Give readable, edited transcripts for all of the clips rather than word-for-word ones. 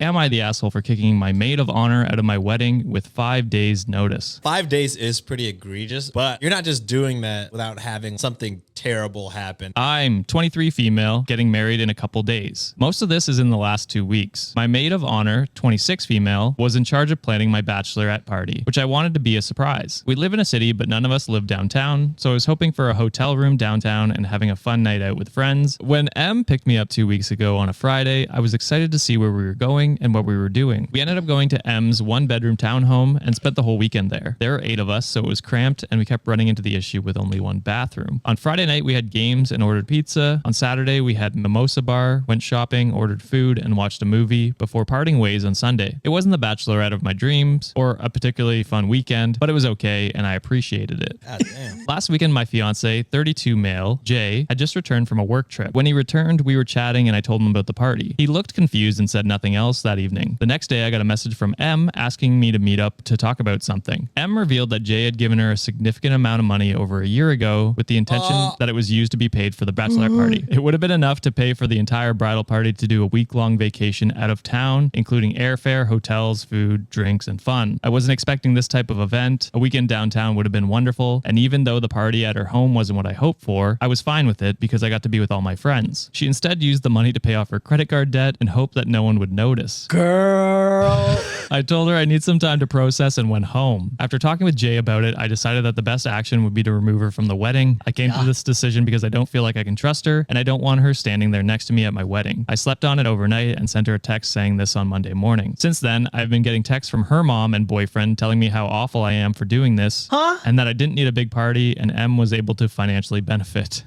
Am I the asshole for kicking my maid of honor out of my wedding with 5 days notice? 5 days is pretty egregious, but you're not just doing that without having something terrible happen. I'm 23 female, getting married in a couple days. Most of this is in the last 2 weeks. My maid of honor, 26 female, was in charge of planning my bachelorette party, which I wanted to be a surprise. We live in a city, but none of us live downtown, so I was hoping for a hotel room downtown and having a fun night out with friends. When M picked me up 2 weeks ago on a Friday, I was excited to see where we were going and what we were doing. We ended up going to M's 1-bedroom townhome and spent the whole weekend there. There were 8 of us, so it was cramped, and we kept running into the issue with only 1 bathroom. On Friday night, we had games and ordered pizza. On Saturday, we had mimosa bar, went shopping, ordered food, and watched a movie before parting ways on Sunday. It wasn't the bachelorette of my dreams or a particularly fun weekend, but it was okay, and I appreciated it. God damn. Last weekend, my fiance, 32 male, Jay, had just returned from a work trip. When he returned, we were chatting and I told him about the party. He looked confused and said nothing else that evening. The next day, I got a message from M asking me to meet up to talk about something. M revealed that Jay had given her a significant amount of money over a year ago with the intention that it was used to be paid for the bachelor party. It would have been enough to pay for the entire bridal party to do a week-long vacation out of town, including airfare, hotels, food, drinks, and fun. I wasn't expecting this type of event. A weekend downtown would have been wonderful, and even though the party at her home wasn't what I hoped for, I was fine with it because I got to be with all my friends. She instead used the money to pay off her credit card debt and hoped that no one would notice. Girl. I told her I need some time to process and went home. After talking with Jay about it, I decided that the best action would be to remove her from the wedding. I came to this decision because I don't feel like I can trust her, and I don't want her standing there next to me at my wedding. I slept on it overnight and sent her a text saying this on Monday morning. Since then, I've been getting texts from her mom and boyfriend telling me how awful I am for doing this, and that I didn't need a big party and M was able to financially benefit.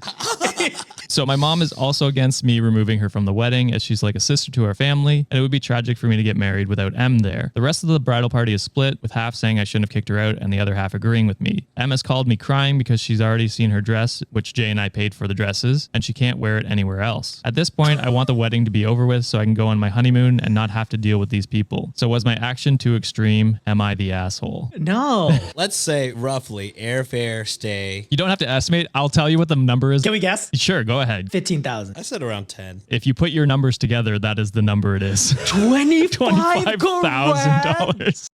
So my mom is also against me removing her from the wedding as she's like a sister to our family, and it would be tragic for me to get married without M there. The rest of the bridal party is split, with half saying I shouldn't have kicked her out and the other half agreeing with me. M has called me crying because she's already seen her dress, which Jay and I paid for the dresses, and she can't wear it anywhere else. At this point, I want the wedding to be over with so I can go on my honeymoon and not have to deal with these people. So was my action too extreme? Am I the asshole? No. Let's say roughly airfare, stay. You don't have to estimate. I'll tell you what the number is. Can we guess? Sure, go ahead. 15,000. I said around 10. If you put your numbers together, that is the number it is. $25,000. $25,000.